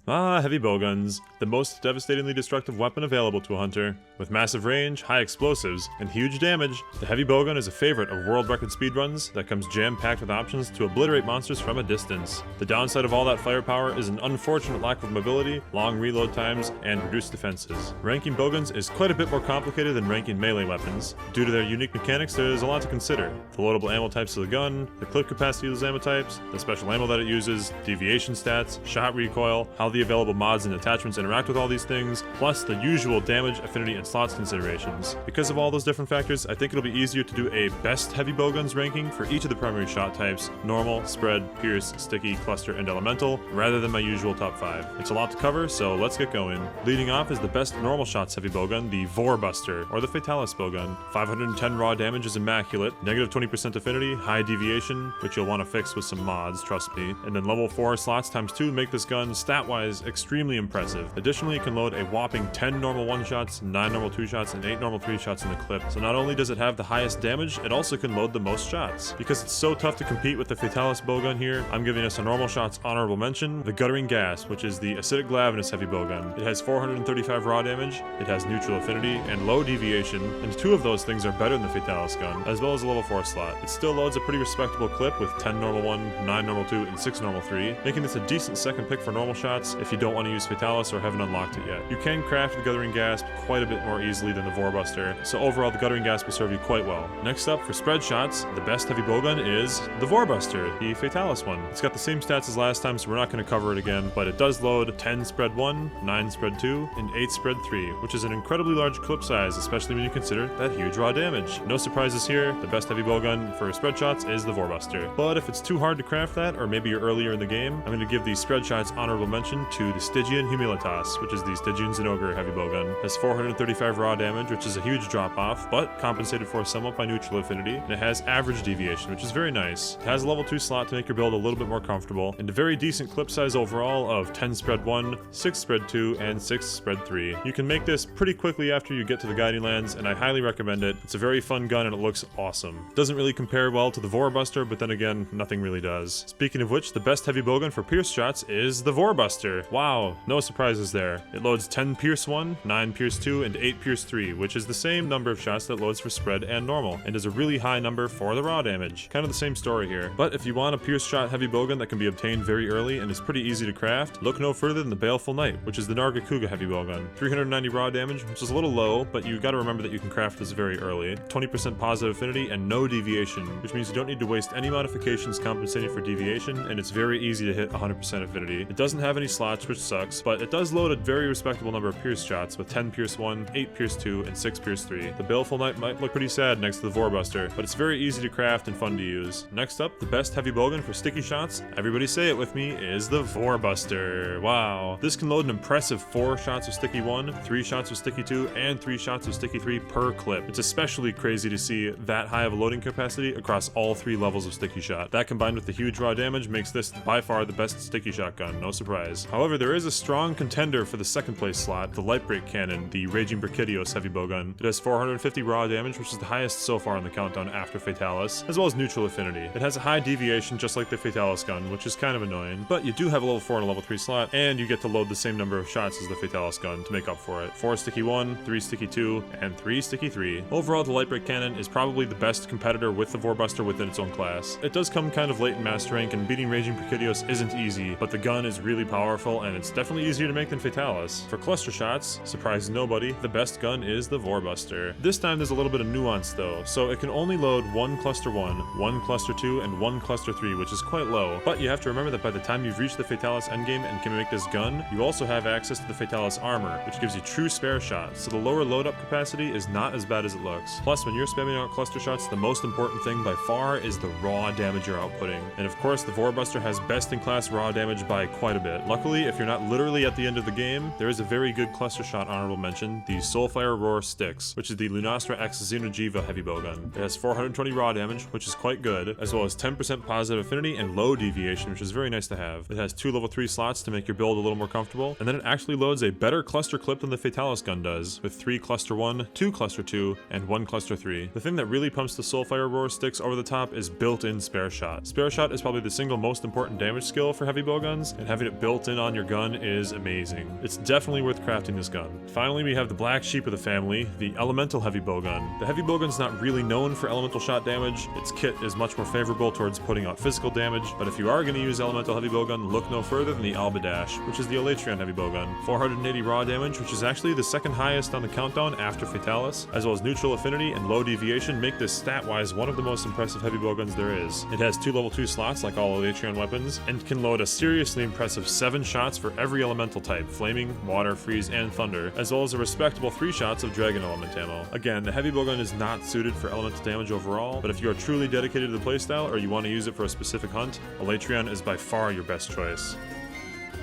Ah, Heavy Bowguns, the most devastatingly destructive weapon available to a hunter. With massive range, high explosives, and huge damage, the Heavy Bowgun is a favorite of world record speedruns that comes jam-packed with options to obliterate monsters from a distance. The downside of all that firepower is an unfortunate lack of mobility, long reload times, and reduced defenses. Ranking Bowguns is quite a bit more complicated than ranking melee weapons. Due to their unique mechanics, there is a lot to consider. The loadable ammo types of the gun, the clip capacity of those ammo types, the special ammo that it uses, deviation stats, shot recoil, how the available mods and attachments interact with all these things, plus the usual damage, affinity, and slots considerations. Because of all those different factors, I think it'll be easier to do a best Heavy Bowguns ranking for each of the primary shot types: normal, spread, pierce, sticky, cluster, and elemental, rather than my usual top 5. It's a lot to cover, so let's get going. Leading off is the best normal shots Heavy Bowgun, the Vor Buster, or the Fatalis Bowgun. 510 raw damage is immaculate, negative 20% affinity, high deviation, which you'll want to fix with some mods, trust me, and then level 4 slots times 2 make this gun stat-wise extremely impressive. Additionally, it can load a whopping 10 normal 1-shots, 9 normal 2-shots, and 8 normal 3-shots in the clip. So not only does it have the highest damage, it also can load the most shots. Because it's so tough to compete with the Fatalis Bowgun here, I'm giving us a normal shots honorable mention, the Guttering Gasp, which is the Acidic Glavenus Heavy Bowgun. It has 435 raw damage, it has neutral affinity, and low deviation, and 2 of those things are better than the Fatalis gun, as well as a level 4 slot. It still loads a pretty respectable clip with 10 normal 1, 9 normal 2, and 6 normal 3, making this a decent second pick for normal shots if you don't want to use Fatalis or haven't unlocked it yet. You can craft the Guttering Gasp quite a bit more easily than the Vor Buster, so overall the Guttering Gasp will serve you quite well. Next up, for spread shots, the best Heavy Bowgun is the Vor Buster, the Fatalis one. It's got the same stats as last time, so we're not going to cover it again, but it does load 10 spread 1, 9 spread 2, and 8 spread 3, which is an incredibly large clip size, especially when you consider that huge raw damage. No surprises here, the best Heavy Bowgun for spread shots is the Vor Buster. But if it's too hard to craft that, or maybe you're earlier in the game, I'm going to give the spread shots honorable mention to the Stygian Humilitas, which is the Stygian Zinogre Heavy Bowgun. It has 435 raw damage, which is a huge drop off, but compensated for somewhat by neutral affinity, and it has average deviation, which is very nice. It has a level 2 slot to make your build a little bit more comfortable, and a very decent clip size overall of 10 spread 1, 6 spread 2, and 6 spread 3. You can make this pretty quickly after you get to the Guiding Lands, and I highly recommend it. It's a very fun gun and it looks awesome. Doesn't really compare well to the Vor Buster, but then again, nothing really does. Speaking of which, the best Heavy Bowgun for pierce shots is the Vor Buster. Wow, no surprises there. It loads 10 pierce 1, 9 pierce 2, and 8 pierce 3, which is the same number of shots that loads for spread and normal, and is a really high number for the raw damage. Kind of the same story here. But if you want a pierce shot Heavy Bowgun that can be obtained very early and is pretty easy to craft, look no further than the Baleful Night, which is the Nargacuga Heavy Bowgun. 390 raw damage, which is a little low, but you gotta remember that you can craft this very early. 20% positive affinity and no deviation, which means you don't need to waste any modifications compensating for deviation, and it's very easy to hit 100% affinity. It doesn't have any slots, which sucks, but it does load a very respectable number of pierce shots with 10 pierce 1, 8 pierce 2, and 6 pierce 3. The Baleful Night might look pretty sad next to the Vor Buster, but it's very easy to craft and fun to use. Next up, the best Heavy Bowgun for sticky shots, everybody say it with me, is the Vor Buster. Wow. This can load an impressive 4 shots of sticky 1, 3 shots of sticky 2, and 3 shots of sticky 3 per clip. It's especially crazy to see that high of a loading capacity across all 3 levels of sticky shot. That combined with the huge raw damage makes this by far the best sticky shotgun, no surprise. However, there is a strong contender for the second place slot, the Lightbreak Cannon, the Raging Brachydios Heavy Bowgun. It has 450 raw damage, which is the highest so far in the countdown after Fatalis, as well as neutral affinity. It has a high deviation just like the Fatalis gun, which is kind of annoying, but you do have a level 4 and a level 3 slot, and you get to load the same number of shots as the Fatalis gun to make up for it. 4 sticky 1, 3 sticky 2, and 3 sticky 3. Overall, the Lightbreak Cannon is probably the best competitor with the Vor Buster within its own class. It does come kind of late in Master Rank, and beating Raging Brachydios isn't easy, but the gun is really powerful, and it's definitely easier to make than Fatalis. For cluster shots, surprise nobody, the best gun is the Vor Buster. This time there's a little bit of nuance though, so it can only load 1 cluster 1, 1 cluster 2, and 1 cluster 3, which is quite low, but you have to remember that by the time you've reached the Fatalis endgame and can make this gun, you also have access to the Fatalis armor, which gives you true spare shots, so the lower load up capacity is not as bad as it looks. Plus, when you're spamming out cluster shots, the most important thing by far is the raw damage you're outputting. And of course, the Vor Buster has best in class raw damage by quite a bit. Luckily, if you're not literally at the end of the game, there is a very good cluster shot honorable mention, the Soulfire Roar Styx, which is the Lunastra X Xenojiva Heavy Bowgun. It has 420 raw damage, which is quite good, as well as 10% positive affinity and low deviation, which is very nice to have. It has 2 level 3 slots to make your build a little more comfortable, and then it actually loads a better cluster clip than the Fatalis gun does, with 3 cluster 1, 2 cluster 2, and 1 cluster 3. The thing that really pumps the Soulfire Roar Styx over the top is built-in spare shot. Spare shot is probably the single most important damage skill for heavy bowguns, and having it built in on your gun is amazing. It's definitely worth crafting this gun. Finally, we have the black sheep of the family, the Elemental Heavy Bowgun. The Heavy Bowgun's not really known for elemental shot damage. Its kit is much more favorable towards putting out physical damage, but if you are going to use Elemental Heavy Bowgun, look no further than the Albadash, which is the Elytrian Heavy Bowgun. 480 raw damage, which is actually the second highest on the countdown after Fatalis, as well as neutral affinity and low deviation make this stat-wise one of the most impressive heavy bowguns there is. It has 2 level 2 slots like all Elytrian weapons, and can load a seriously impressive 7 shots for every elemental type, flaming, water, freeze, and thunder, as well as a respectable 3 shots of dragon element ammo. Again, the heavy bowgun is not suited for elemental damage overall, but if you are truly dedicated to the playstyle or you want to use it for a specific hunt, Elytrian is by far your best choice.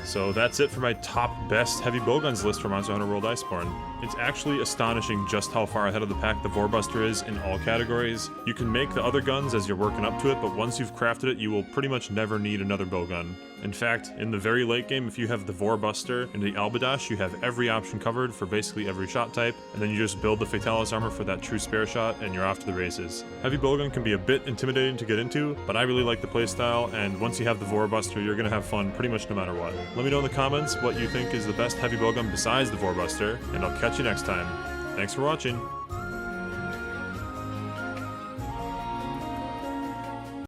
So that's it for my top best heavy bowguns list for Monster Hunter World Iceborne. It's actually astonishing just how far ahead of the pack the Vor Buster is in all categories. You can make the other guns as you're working up to it, but once you've crafted it, you will pretty much never need another bowgun. In fact, in the very late game, if you have the Vor Buster and the Albadash, you have every option covered for basically every shot type, and then you just build the Fatalis armor for that true spare shot, and you're off to the races. Heavy bowgun can be a bit intimidating to get into, but I really like the playstyle, and once you have the Vor Buster, you're gonna have fun pretty much no matter what. Let me know in the comments what you think is the best heavy bowgun besides the Vor Buster, and I'll catch you next time. Thanks for watching.